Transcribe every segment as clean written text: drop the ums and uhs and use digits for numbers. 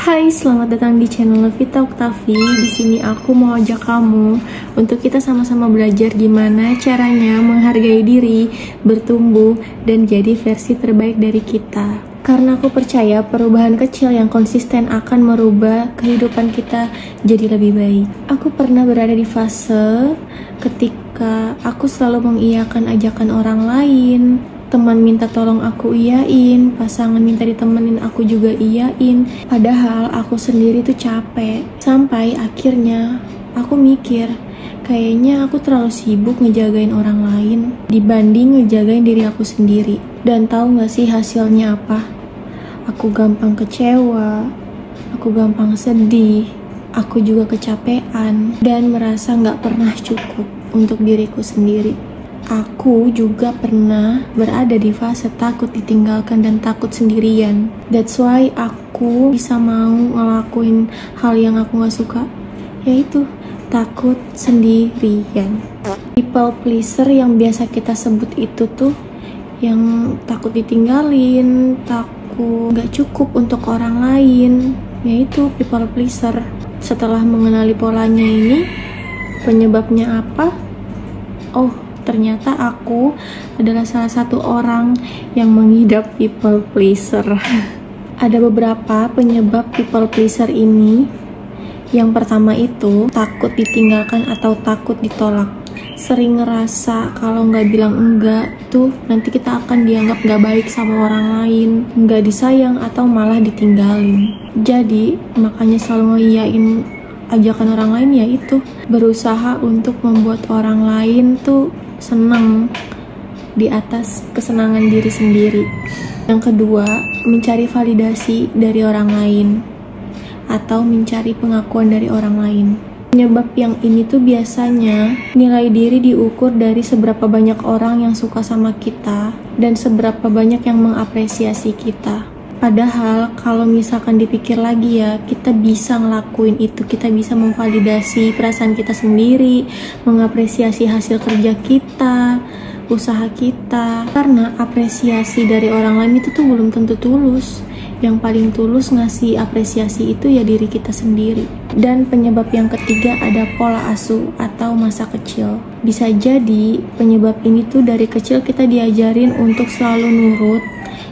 Hai, selamat datang di channel Vita Oktavi. Di sini aku mau ajak kamu untuk kita sama-sama belajar gimana caranya menghargai diri, bertumbuh, dan jadi versi terbaik dari kita. Karena aku percaya perubahan kecil yang konsisten akan merubah kehidupan kita jadi lebih baik. Aku pernah berada di fase ketika aku selalu mengiyakan ajakan orang lain. Teman minta tolong aku iyain, pasangan minta ditemenin aku juga iyain. Padahal aku sendiri tuh capek. Sampai akhirnya aku mikir, kayaknya aku terlalu sibuk ngejagain orang lain dibanding ngejagain diri aku sendiri. Dan tahu gak sih hasilnya apa? Aku gampang kecewa, aku gampang sedih, aku juga kecapean dan merasa gak pernah cukup untuk diriku sendiri. Aku juga pernah berada di fase takut ditinggalkan dan takut sendirian. That's why aku bisa mau ngelakuin hal yang aku gak suka, yaitu takut sendirian. People pleaser yang biasa kita sebut itu tuh yang takut ditinggalin, takut gak cukup untuk orang lain, yaitu people pleaser. Setelah mengenali polanya ini, penyebabnya apa? Oh, ternyata aku adalah salah satu orang yang mengidap people pleaser. Ada beberapa penyebab people pleaser ini. Yang pertama itu takut ditinggalkan atau takut ditolak. Sering ngerasa kalau nggak bilang enggak itu nanti kita akan dianggap nggak baik sama orang lain, nggak disayang atau malah ditinggalin. Jadi makanya selalu ngiyain ajakan orang lain, yaitu berusaha untuk membuat orang lain tuh senang di atas kesenangan diri sendiri. Yang kedua, mencari validasi dari orang lain atau mencari pengakuan dari orang lain. Penyebab yang ini tuh biasanya nilai diri diukur dari seberapa banyak orang yang suka sama kita dan seberapa banyak yang mengapresiasi kita. Padahal kalau misalkan dipikir lagi ya, kita bisa ngelakuin itu, kita bisa memvalidasi perasaan kita sendiri, mengapresiasi hasil kerja kita, usaha kita. Karena apresiasi dari orang lain itu tuh belum tentu tulus. Yang paling tulus ngasih apresiasi itu ya diri kita sendiri. Dan penyebab yang ketiga ada pola asuh atau masa kecil. Bisa jadi penyebab ini tuh dari kecil kita diajarin untuk selalu nurut,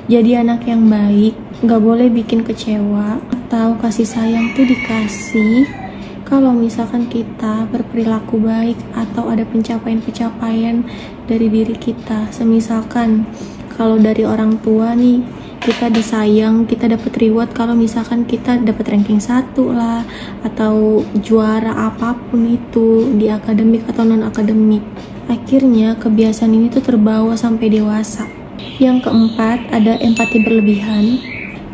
jadi anak yang baik, gak boleh bikin kecewa, atau kasih sayang tuh dikasih kalau misalkan kita berperilaku baik atau ada pencapaian-pencapaian dari diri kita. Semisalkan kalau dari orang tua nih, kita disayang, kita dapat reward kalau misalkan kita dapat ranking 1 lah, atau juara apapun itu di akademik atau non-akademik. Akhirnya kebiasaan ini tuh terbawa sampai dewasa. Yang keempat ada empati berlebihan,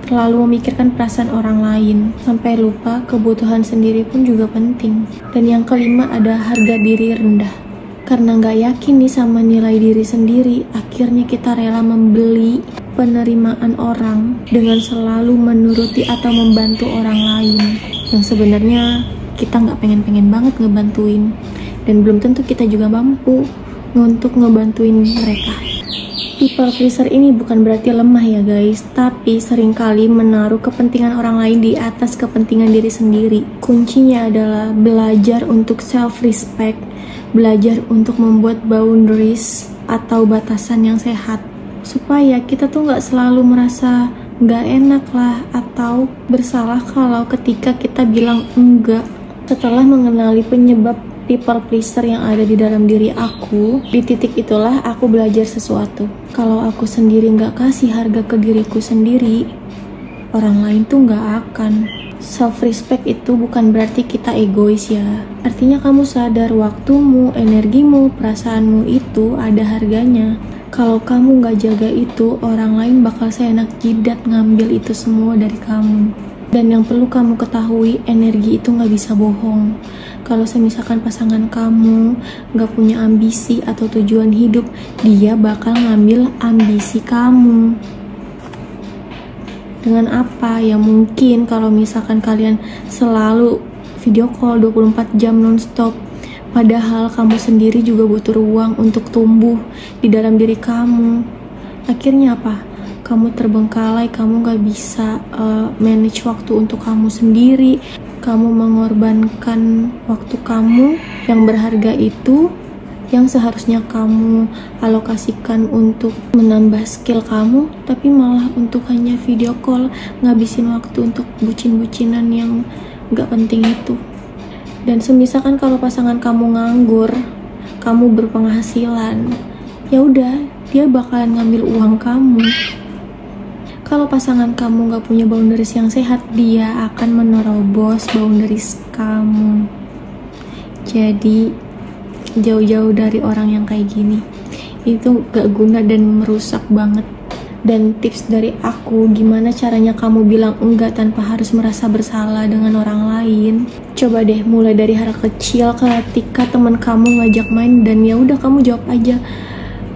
terlalu memikirkan perasaan orang lain sampai lupa kebutuhan sendiri pun juga penting. Dan yang kelima ada harga diri rendah, karena nggak yakin nih sama nilai diri sendiri, akhirnya kita rela membeli penerimaan orang dengan selalu menuruti atau membantu orang lain yang sebenarnya kita nggak pengen banget ngebantuin, dan belum tentu kita juga mampu untuk ngebantuin mereka. People pleaser ini bukan berarti lemah ya guys, tapi seringkali menaruh kepentingan orang lain di atas kepentingan diri sendiri. Kuncinya adalah belajar untuk self-respect, belajar untuk membuat boundaries atau batasan yang sehat, supaya kita tuh gak selalu merasa gak enak lah atau bersalah kalau ketika kita bilang enggak. Setelah mengenali penyebab people pleaser yang ada di dalam diri aku, di titik itulah aku belajar sesuatu. Kalau aku sendiri gak kasih harga ke diriku sendiri, orang lain tuh gak akan. Self-respect itu bukan berarti kita egois ya. Artinya kamu sadar waktumu, energimu, perasaanmu itu ada harganya. Kalau kamu gak jaga itu, orang lain bakal seenak jidat ngambil itu semua dari kamu. Dan yang perlu kamu ketahui, energi itu gak bisa bohong. Kalau semisalkan pasangan kamu gak punya ambisi atau tujuan hidup, dia bakal ngambil ambisi kamu. Dengan apa? Ya mungkin kalau misalkan kalian selalu video call 24 jam non-stop, padahal kamu sendiri juga butuh ruang untuk tumbuh di dalam diri kamu. Akhirnya apa? kamu terbengkalai, kamu gak bisa manage waktu untuk kamu sendiri, kamu mengorbankan waktu kamu yang berharga itu, yang seharusnya kamu alokasikan untuk menambah skill kamu, tapi malah untuk hanya video call, ngabisin waktu untuk bucin-bucinan yang gak penting itu. Dan semisalkan kalau pasangan kamu nganggur, kamu berpenghasilan, ya udah, dia bakalan ngambil uang kamu. Kalau pasangan kamu gak punya boundaries yang sehat, dia akan menerobos boundaries kamu. Jadi jauh-jauh dari orang yang kayak gini, itu gak guna dan merusak banget. Dan tips dari aku, gimana caranya kamu bilang enggak tanpa harus merasa bersalah dengan orang lain. Coba deh mulai dari hal kecil, ketika teman kamu ngajak main dan ya udah kamu jawab aja,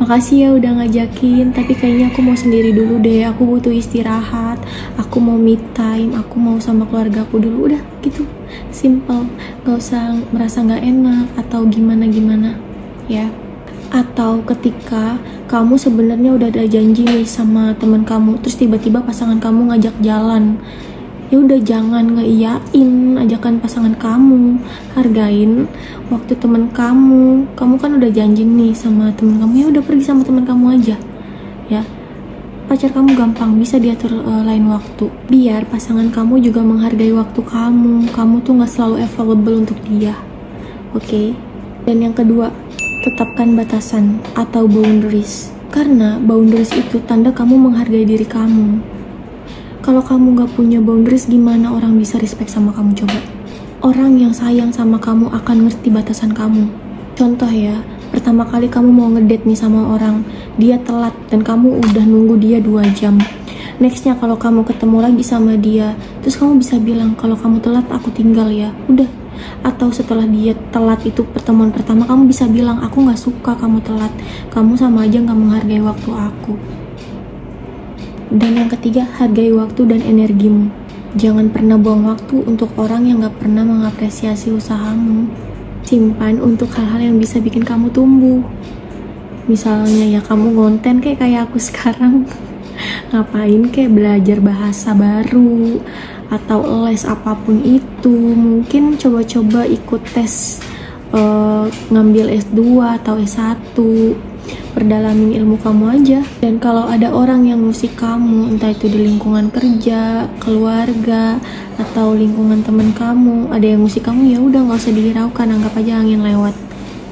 makasih ya udah ngajakin, tapi kayaknya aku mau sendiri dulu deh, aku butuh istirahat, aku mau me time, aku mau sama keluarga aku dulu. Udah gitu, simple, gak usah merasa gak enak atau gimana-gimana ya. Atau ketika kamu sebenarnya udah ada janji nih sama teman kamu, terus tiba-tiba pasangan kamu ngajak jalan, ya udah jangan ngeiyain ajakan pasangan kamu, hargain waktu teman kamu. Kamu kan udah janji nih sama teman kamu, ya udah pergi sama teman kamu aja ya. Pacar kamu gampang bisa diatur lain waktu, biar pasangan kamu juga menghargai waktu kamu tuh gak selalu available untuk dia, oke? Dan yang kedua, tetapkan batasan atau boundaries, karena boundaries itu tanda kamu menghargai diri kamu. Kalau kamu gak punya boundaries, gimana orang bisa respect sama kamu coba? Orang yang sayang sama kamu akan ngerti batasan kamu. Contoh ya, pertama kali kamu mau ngedate nih sama orang, dia telat dan kamu udah nunggu dia 2 jam. Nextnya kalau kamu ketemu lagi sama dia, terus kamu bisa bilang, kalau kamu telat aku tinggal ya, udah. Atau setelah dia telat itu pertemuan pertama, kamu bisa bilang, aku gak suka kamu telat, kamu sama aja gak menghargai waktu aku. Dan yang ketiga, hargai waktu dan energimu. Jangan pernah buang waktu untuk orang yang gak pernah mengapresiasi usahamu. Simpan untuk hal-hal yang bisa bikin kamu tumbuh. Misalnya ya kamu konten kayak aku sekarang. Ngapain kayak belajar bahasa baru atau les apapun itu. Mungkin coba-coba ikut tes ngambil S2 atau S1, perdalamin ilmu kamu aja. Dan kalau ada orang yang ngusik kamu, entah itu di lingkungan kerja, keluarga, atau lingkungan teman kamu, ada yang ngusik kamu, ya udah nggak usah dihiraukan, anggap aja angin lewat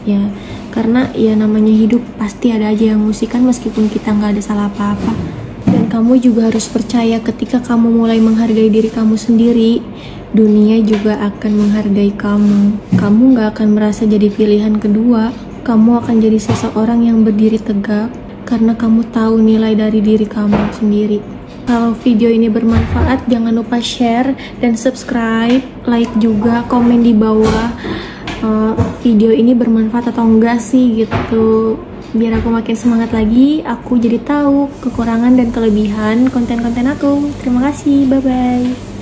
ya. Karena ya namanya hidup, pasti ada aja yang ngusikan meskipun kita nggak ada salah apa-apa. Dan kamu juga harus percaya, ketika kamu mulai menghargai diri kamu sendiri, dunia juga akan menghargai kamu. Kamu gak akan merasa jadi pilihan kedua. Kamu akan jadi seseorang yang berdiri tegak karena kamu tahu nilai dari diri kamu sendiri. Kalau video ini bermanfaat, jangan lupa share dan subscribe, like juga, komen di bawah video ini bermanfaat atau enggak sih gitu. Biar aku makin semangat lagi, aku jadi tahu kekurangan dan kelebihan konten-konten aku. Terima kasih, bye-bye.